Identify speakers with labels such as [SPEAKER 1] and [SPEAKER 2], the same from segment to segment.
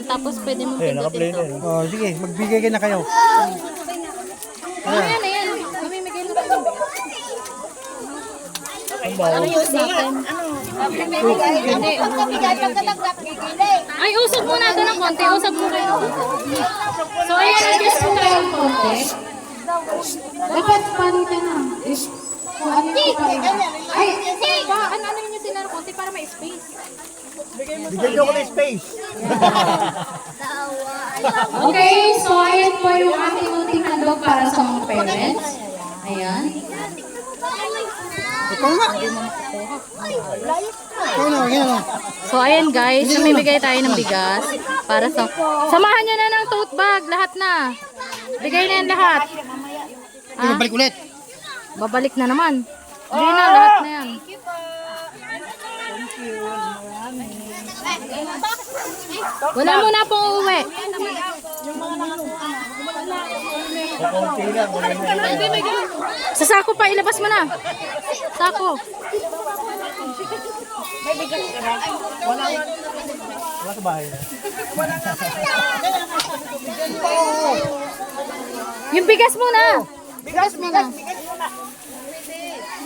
[SPEAKER 1] Tapos pwede mo
[SPEAKER 2] naka-play
[SPEAKER 1] pindutin to.
[SPEAKER 2] na.
[SPEAKER 3] Oh, sige, magbigay na kayo.
[SPEAKER 1] Ayan, ayan. Mamimigay lang tayo.
[SPEAKER 2] Ang bawa.
[SPEAKER 1] Ano use natin? Hindi. Ay, usap muna ito ng konti. Usap mo kayo. So, ayan, adjust mo tayo ng konti. Dapat palitan na. Kung ano yung palitan. Ay, ano yung sinara konti para may space.
[SPEAKER 2] Bigyan niyo ko ng space.
[SPEAKER 1] Okay, so ayan po yung ating munting handog para sa mga parents. Ayan.
[SPEAKER 3] Ikaw na. Ikaw na, yan o.
[SPEAKER 1] So ayan guys, namimigay tayo ng bigas para sa... Samahan nyo na ng tote bag, lahat na. Bigay na yan lahat. Ah,
[SPEAKER 3] Balik ulit.
[SPEAKER 1] babalik na naman. Bigay na, lahat na yan. Wala mo na pong uuwi.
[SPEAKER 2] Kakunti lang.
[SPEAKER 1] Sa sako pa, ilabas mo na. Sako.
[SPEAKER 2] Wala sa bahay.
[SPEAKER 1] Yung bigas muna. Bigas muna.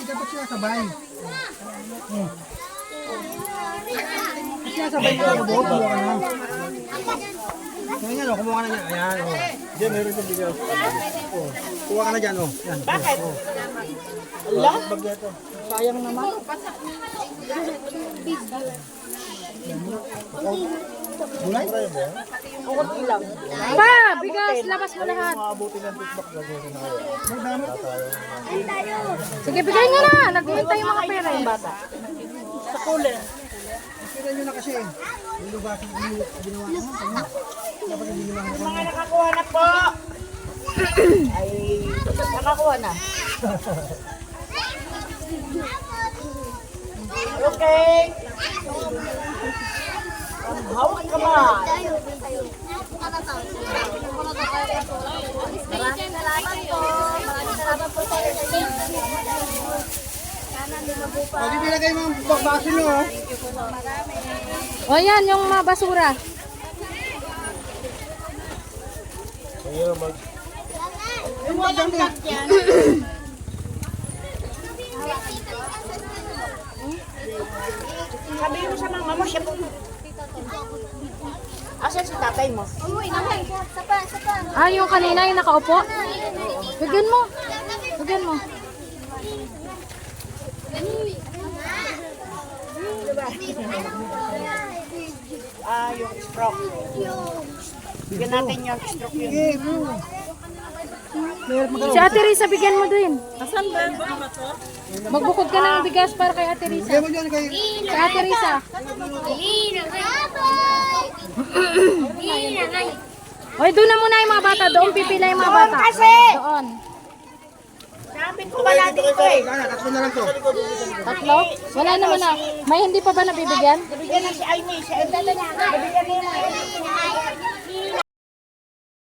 [SPEAKER 3] Dapat sila sabay. Sila sabay na ako doon. Kumuha ka na. Ngayon, kumuha ka na dyan. Ayan, o.
[SPEAKER 2] Diyan, meron sa bigas.
[SPEAKER 3] Kuha ka na dyan, o. Yan. Bakit? Sayang naman. Gulay?
[SPEAKER 1] Pa, bigas, labas mo lahat.
[SPEAKER 2] Maabutin ng tikbak gagawin na kayo.
[SPEAKER 1] Sige, bigay nyo na. Naghihintay yung mga pera yung bata.
[SPEAKER 3] Kira nyo na kasi. Yung lugasan yung ginawa ko. Dapat yung ginawa ko.
[SPEAKER 4] Mga nakakuha na po. Ay, nakakuha na. Okay. Hawak ka ba?
[SPEAKER 5] Maraming salamat po. Maraming salamat po sa inyo. Sana hindi mabupa.
[SPEAKER 3] Pwede nilagay mga baso nyo, o.
[SPEAKER 1] O yan, yung mga basura.
[SPEAKER 2] Ngayon, mag...
[SPEAKER 4] Yung walang cut yan. Sabihin mo sa mama mo, siya po. Asan si tatay mo?
[SPEAKER 5] Uy, naman. Sapa, sapa.
[SPEAKER 1] Ah, yung kanina yung nakaupo. Bigyan mo. Bigyan mo.
[SPEAKER 4] Yung stroke. Bigyan natin yung stroke yun.
[SPEAKER 3] Sige, bro.
[SPEAKER 1] Si Ate Risa, bigyan mo din. Magbukod ka ng bigas para kay Ate Risa.
[SPEAKER 3] Bigyan mo dyan kay...
[SPEAKER 1] Kay Ate Risa. Hoy, doon na muna yung mga bata. Doon pipila yung mga bata.
[SPEAKER 4] Kasi!
[SPEAKER 1] Doon.
[SPEAKER 4] Sabi ko wala dito eh.
[SPEAKER 3] Sana, tatlo na lang to.
[SPEAKER 1] Tatlo? Wala naman na. May hindi pa ba nabibigyan?
[SPEAKER 4] Bigyan na si Aimee. Si Aimee. Bigyan na yung